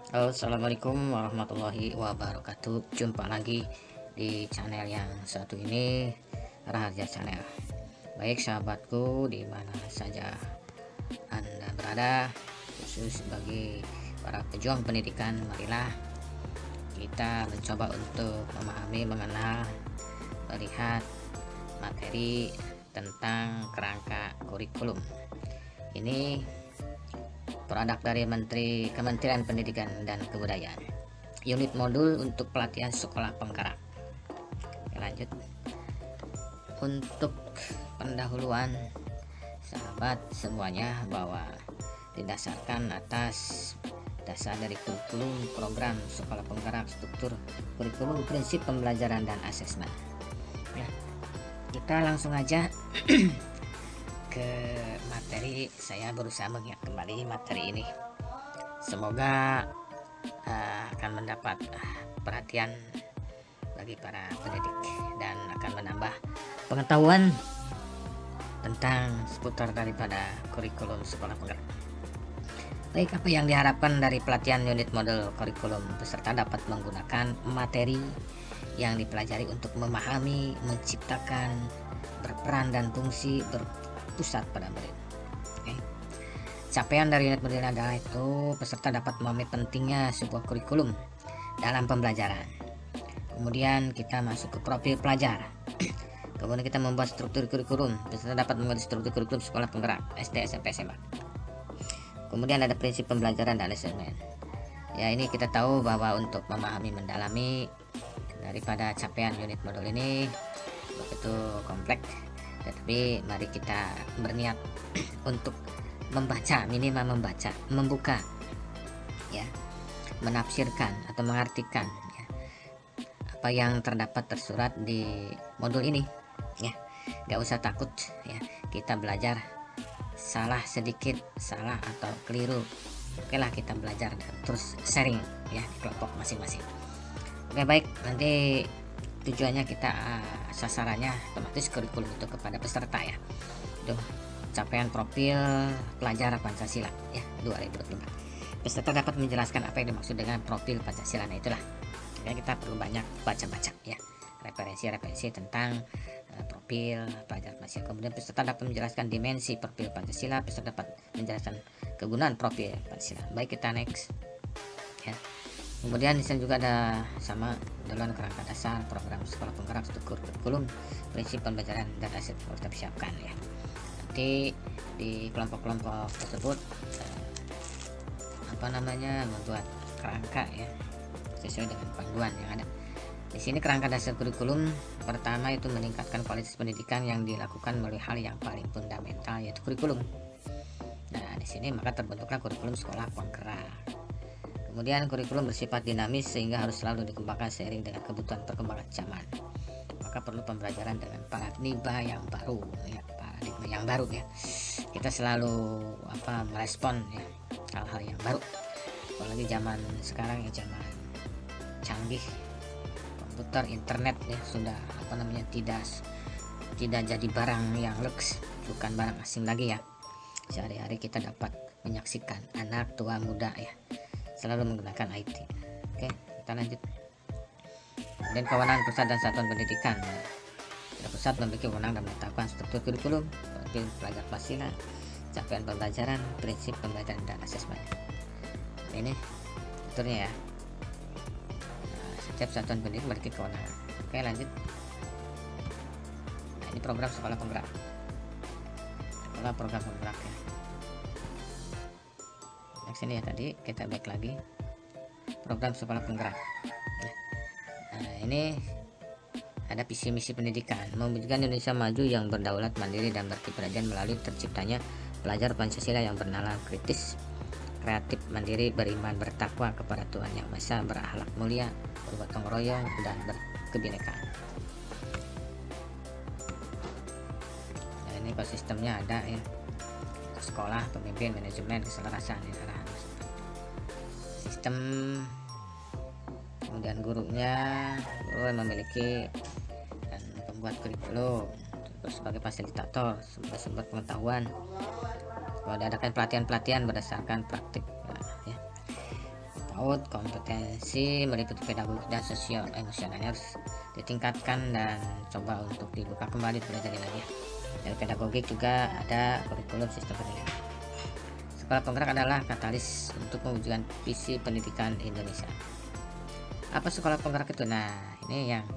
Halo, assalamualaikum warahmatullahi wabarakatuh. Jumpa lagi di channel yang satu ini, Raharja Channel. Baik sahabatku, di mana saja Anda berada, khusus bagi para pejuang pendidikan, marilah kita mencoba untuk memahami, mengenal, melihat materi tentang kerangka kurikulum. Ini produk dari Kementerian Pendidikan dan Kebudayaan, unit modul untuk pelatihan sekolah penggerak. Oke, lanjut. Untuk pendahuluan sahabat semuanya, bahwa didasarkan atas dasar dari kurikulum program sekolah penggerak, struktur kurikulum, prinsip pembelajaran dan asesmen ya. Kita langsung aja ke materi. Saya berusaha mengingat kembali materi ini, semoga akan mendapat perhatian bagi para pendidik dan akan menambah pengetahuan tentang seputar daripada kurikulum sekolah penggerak. Baik, apa yang diharapkan dari pelatihan unit model kurikulum? Peserta dapat menggunakan materi yang dipelajari untuk memahami, menciptakan, berperan dan fungsi pusat pada murid. Oke. Capaian dari unit model adalah itu peserta dapat memahami pentingnya sebuah kurikulum dalam pembelajaran. Kemudian kita masuk ke profil pelajar. Kemudian kita membuat struktur kurikulum. Peserta dapat membuat struktur kurikulum sekolah penggerak SD, SMP, SMA. Kemudian ada prinsip pembelajaran dan asesmen. Ya, ini kita tahu bahwa untuk memahami, mendalami daripada capaian unit model ini begitu kompleks. Tetapi mari kita berniat untuk membaca, minimal membaca, membuka ya, menafsirkan atau mengartikan ya, apa yang terdapat tersurat di modul ini ya. Gak usah takut ya, kita belajar salah sedikit, salah atau keliru, oke lah, kita belajar dan terus sharing ya di kelompok masing-masing. Oke, baik, nanti tujuannya kita sasarannya otomatis kurikulum itu kepada peserta ya. Itu capaian profil pelajar Pancasila ya 2024. Peserta dapat menjelaskan apa yang dimaksud dengan profil Pancasila. Nah, itulah ya, kita perlu banyak baca-baca ya, referensi tentang profil pelajar Pancasila. Kemudian peserta dapat menjelaskan dimensi profil Pancasila. Peserta dapat menjelaskan kegunaan profil Pancasila. Baik, kita next ya. Kemudian di sini juga ada sama dalam kerangka dasar program sekolah penggerak, struktur kurikulum, prinsip pembelajaran dan aset harus dipersiapkan ya. Nanti di kelompok-kelompok tersebut membuat kerangka ya sesuai dengan panduan yang ada. Di sini kerangka dasar kurikulum pertama itu meningkatkan kualitas pendidikan yang dilakukan melalui hal yang paling fundamental, yaitu kurikulum. Nah, di sini maka terbentuklah kurikulum sekolah penggerak. Kemudian kurikulum bersifat dinamis sehingga harus selalu dikembangkan seiring dengan kebutuhan perkembangan zaman. Maka perlu pembelajaran dengan paradigma yang baru ya. Kita selalu merespon ya hal-hal yang baru. Apalagi zaman sekarang ya, zaman canggih, komputer, internet ya, sudah tidak jadi barang yang lux, bukan barang asing lagi ya. Sehari-hari kita dapat menyaksikan anak tua muda ya selalu menggunakan IT. Oke, kita lanjut. Dan kewenangan pusat dan satuan pendidikan. Pusat memiliki wewenang dalam menetapkan struktur kurikulum, profil pelajar Pancasila, capaian pembelajaran, prinsip pembelajaran dan asesmen. Ini aturnya ya. Setiap satuan pendidikan memiliki kewenangan. Oke, lanjut. Nah, ini program sekolah penggerak. Program penggerak ya. Sini ya, tadi kita back lagi program sekolah penggerak. Nah, ini ada visi misi pendidikan, mewujudkan Indonesia maju yang berdaulat, mandiri dan berkepribadian melalui terciptanya pelajar Pancasila yang bernalar kritis, kreatif, mandiri, beriman, bertakwa kepada Tuhan Yang Maha Esa, berakhlak mulia, bergotong royong dan berkebinekaan. Nah, ini ekosistemnya ada ya. Sekolah, pemimpin, manajemen, keselarasan, arahan sistem. Kemudian guru yang memiliki dan pembuat kurikulum, terus sebagai fasilitator, sumber pengetahuan. Kalau diadakan pelatihan berdasarkan praktik ya. PAUD, kompetensi meliputi pedagogik dan sosio emosionalnya harus ditingkatkan dan coba untuk dibuka kembali, pelajari lagi. Dari pedagogik juga ada kurikulum sistem pendidikan. Sekolah penggerak adalah katalis untuk mewujudkan visi pendidikan Indonesia. Apa sekolah penggerak itu? Nah, ini yang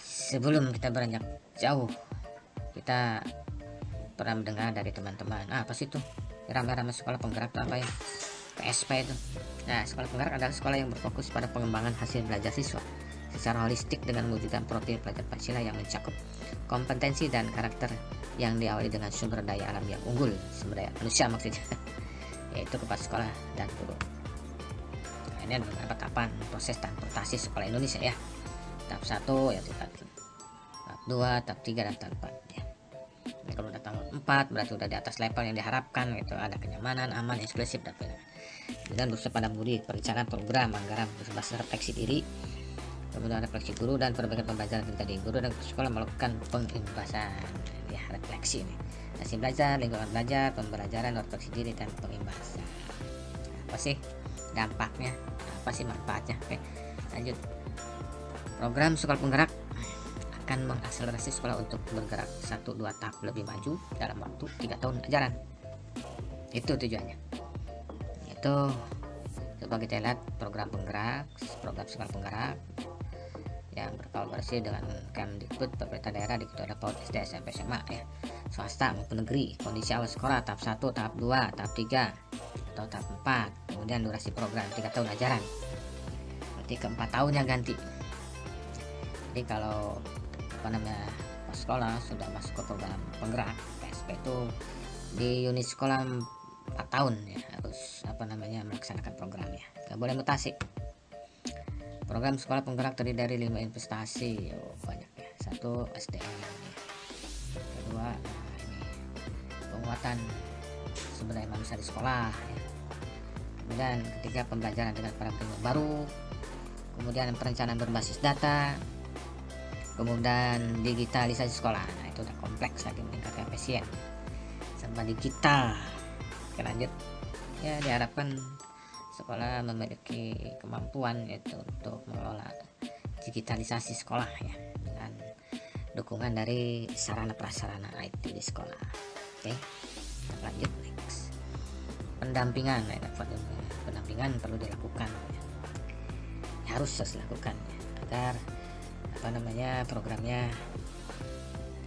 sebelum kita beranjak jauh, kita pernah mendengar dari teman-teman, apa sih itu rame-rame sekolah penggerak itu apa ya, PSP itu. Nah, sekolah penggerak adalah sekolah yang berfokus pada pengembangan hasil belajar siswa secara holistik dengan mewujudkan profil pelajar Pancasila yang mencakup kompetensi dan karakter yang diawali dengan sumber daya alam yang unggul, sumber daya manusia maksudnya, yaitu kepala sekolah dan guru. Nah, ini ada beberapa tahapan proses transportasi sekolah Indonesia ya. Tahap 1 yaitu tahap 2, tahap 3 dan tahap 4 ya. Nah, kalau udah tahap 4 berarti udah di atas level yang diharapkan, gitu, ada kenyamanan, aman, eksklusif dan pilihan. Dan berusaha pada budi, perencanaan program, anggaran, berbasis refleksi diri, kemudian refleksi guru dan perbaikan pembelajaran ketika di guru dan sekolah melakukan pengimbasan ya, refleksi ini, hasil belajar, lingkungan belajar, pembelajaran, refleksi diri dan pengimbasan. Apa sih dampaknya, apa sih manfaatnya? Oke, lanjut. Program sekolah penggerak akan mengakselerasi sekolah untuk bergerak 1-2 tahap lebih maju dalam waktu 3 tahun ajaran. Itu tujuannya. Itu coba kita lihat program penggerak, program sekolah penggerak yang berkolaborasi dengan Kemdikbud, pemerintah daerah, di ada PAUD, SD, SMP, SMA ya, swasta maupun negeri. Kondisi awal sekolah tahap 1, tahap 2, tahap 3 atau tahap 4. Kemudian durasi program 3 tahun ajaran. Berarti ke-4 tahunnya ganti. Jadi kalau pas sekolah sudah masuk ke program penggerak PSP itu di unit sekolah 4 tahun ya, harus melaksanakan programnya, nggak boleh mutasi. Program sekolah penggerak terdiri dari 5 investasi, banyak ya. 1 SDM ya. Kedua ini penguatan sumber daya manusia di sekolah ya. Kemudian ketiga pembelajaran dengan paradigma baru, kemudian perencanaan berbasis data, kemudian digitalisasi sekolah. Nah, itu udah kompleks lagi, meningkatkan efisien sama digital. Oke, lanjut ya, diharapkan sekolah memiliki kemampuan yaitu untuk mengelola digitalisasi sekolah ya, dengan dukungan dari sarana prasarana IT di sekolah. Oke, lanjut next. Pendampingan ya, pendampingan perlu dilakukan ya. Harus dilakukan ya, agar programnya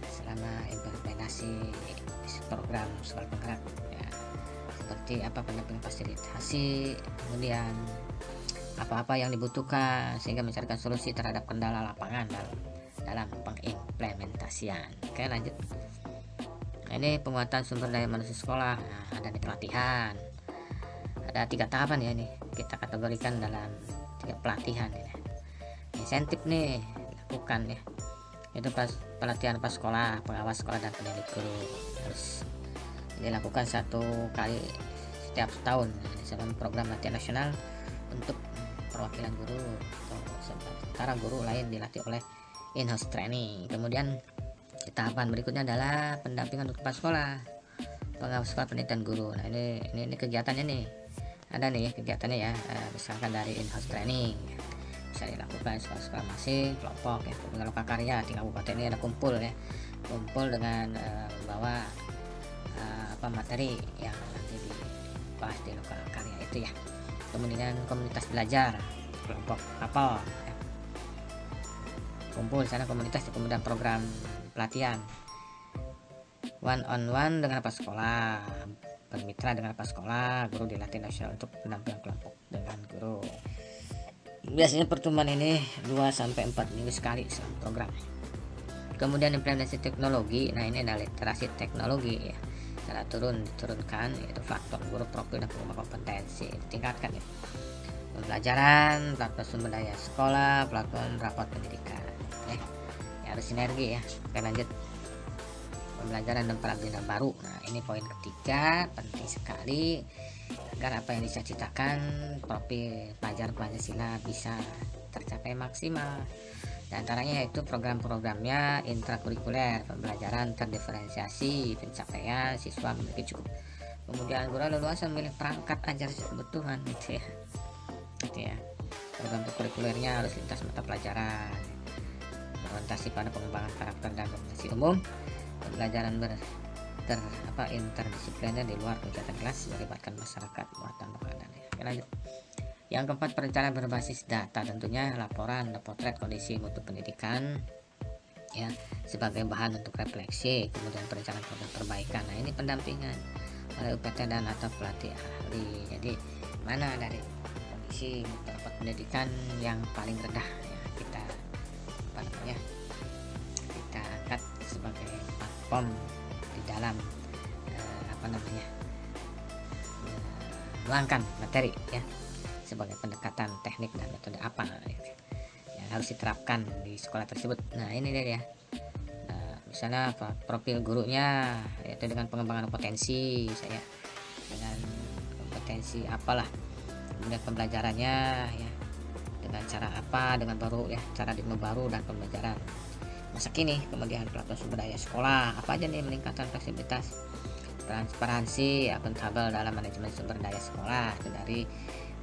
selama implementasi program sekolah penggerak ya, seperti pendampingan fasilitasi, kemudian apa-apa yang dibutuhkan sehingga mencarikan solusi terhadap kendala lapangan dalam pengimplementasian. Oke, lanjut. Nah, ini penguatan sumber daya manusia sekolah. Nah, ada di pelatihan, ada 3 tahapan ya, ini kita kategorikan dalam 3 pelatihan ini. Insentif nih bukan ya, itu pelatihan pas sekolah, pengawas sekolah dan pendidik guru harus dilakukan 1 kali setiap tahun. Ini dalam program latihan nasional untuk perwakilan guru atau sementara guru lain dilatih oleh in-house training. Kemudian tahapan berikutnya adalah pendampingan untuk kepala sekolah, pengawas sekolah, pendidik dan guru. Nah, ini kegiatannya nih, ada nih kegiatannya ya, misalkan dari in-house training bisa dilakukan sekolah-sekolah masing kelompok ya, dengan lokal karya di kabupaten ini ada kumpul dengan membawa materi yang nanti dibahas di lokal karya itu ya. Kemudian komunitas belajar, kelompok kapal ya, kumpul di sana komunitas, kemudian program pelatihan one on one dengan kepala sekolah, bermitra dengan kepala sekolah, guru dilatih nasional untuk pendampingan kelompok dengan guru. Biasanya pertemuan ini 2-4 minggu sekali selama program. Kemudian implementasi teknologi. Nah, ini adalah literasi teknologi ya, cara diturunkan yaitu faktor guru, profil dan pengembangan kompetensi ditingkatkan ya. Pembelajaran, platform sumber daya sekolah, platform rapot pendidikan ya, harus sinergi ya. Oke, lanjut. Pembelajaran dan paradigma baru. Nah, ini poin ketiga, penting sekali agar apa yang dicita-citakan profil pelajar Pancasila bisa tercapai maksimal. Di antaranya yaitu program-programnya intrakurikuler, pembelajaran terdiferensiasi, pencapaian siswa memiliki cukup, kemudian guru leluasa memilih perangkat ajar sesuai kebutuhan gitu ya. gitu ya. Program kurikulernya harus lintas mata pelajaran, berorientasi pada pengembangan karakter dan kompetensi umum, pembelajaran interdisipliner di luar kegiatan kelas, melibatkan masyarakat muatan lokal dan ya. Lanjut. Yang keempat, perencanaan berbasis data, tentunya laporan potret kondisi mutu pendidikan ya sebagai bahan untuk refleksi, kemudian perencanaan program perbaikan. Nah, ini pendampingan oleh UPT dan atau pelatih ahli. Jadi mana dari kondisi rapat pendidikan yang paling rendah ya, kita kita angkat sebagai platform di dalam melangkan materi ya, sebagai pendekatan teknik dan metode apa gitu, yang harus diterapkan di sekolah tersebut. Nah, ini dia ya. Misalnya profil gurunya yaitu dengan pengembangan potensi saya, dengan kompetensi apalah, kemudian pembelajarannya ya dengan cara apa, dengan baru ya cara ilmu baru dan pembelajaran masa kini, kemudian pelaku sumber daya sekolah apa aja nih, meningkatkan fleksibilitas, transparansi, akuntabel dalam manajemen sumber daya sekolah, itu dari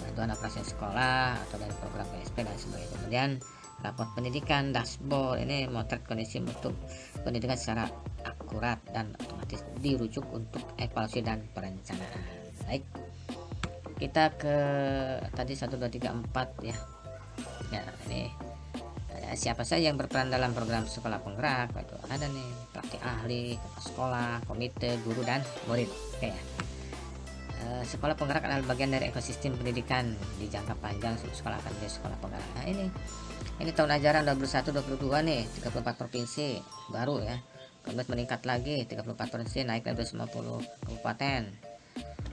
bantuan operasi sekolah atau dari program PSP dan sebagainya. Kemudian raport pendidikan, dashboard, ini motret kondisi mutu pendidikan secara akurat dan otomatis dirujuk untuk evaluasi dan perencanaan. Baik, kita ke tadi 1 2 3 4 ya. Ya, ini siapa saja yang berperan dalam program sekolah penggerak, itu ada nih pelatih ahli, kepala sekolah, komite, guru dan murid. Oke ya. Sekolah penggerak adalah bagian dari ekosistem pendidikan di jangka panjang sekolah akan menjadi sekolah penggerak. Nah, ini tahun ajaran 21-22 nih, 34 provinsi baru ya, kemudian meningkat lagi 34 provinsi, naik ke 250 kabupaten,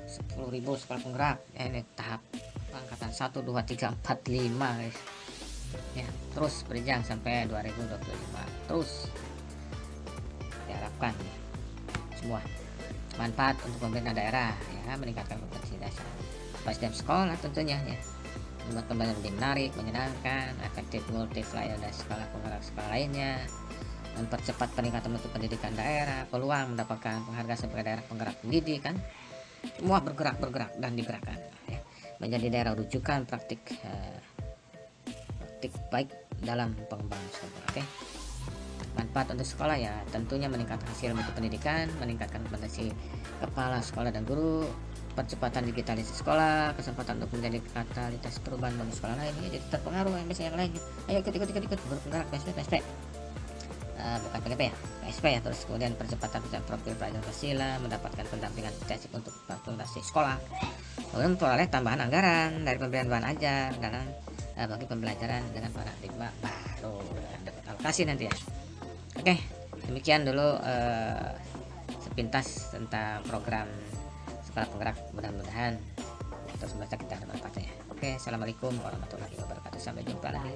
10.000 sekolah penggerak ya. Ini tahap angkatan 1 2 3 4 5 guys ya, terus berjenjang sampai 2025, terus diharapkan semua manfaat untuk pemerintah daerah ya, meningkatkan kompetensi dasar SDM sekolah tentunya ya, membuat pembelajaran lebih menarik, menyenangkan, efektif, multiplier dari sekolah penggerak sekolah lainnya, mempercepat peningkatan mutu pendidikan daerah, peluang mendapatkan penghargaan sebagai daerah penggerak pendidikan, semua bergerak dan digerakkan ya, menjadi daerah rujukan praktik baik dalam pengembangan sekolah. Oke. Manfaat untuk sekolah ya, tentunya meningkatkan hasil mutu pendidikan, meningkatkan kompetensi kepala sekolah dan guru, percepatan digitalisasi sekolah, kesempatan untuk menjadi katalitas perubahan bagi sekolah lain. Jadi terpengaruh yang biasanya yang lain. Ayo ikut bergerak PSP. Bukan PGP ya, PSP ya. Terus kemudian percepatan profil pelajar Pancasila, mendapatkan pendampingan intensif untuk fondasi sekolah. Kemudian memperoleh tambahan anggaran dari pemberian bahan ajar dalam bagi pembelajaran dengan paradigma baru, dapat alokasi nanti ya. Oke, demikian dulu sepintas tentang program sekolah penggerak, mudah-mudahan terus membaca kita ada manfaatnya. Oke, assalamualaikum warahmatullahi wabarakatuh, sampai jumpa lagi.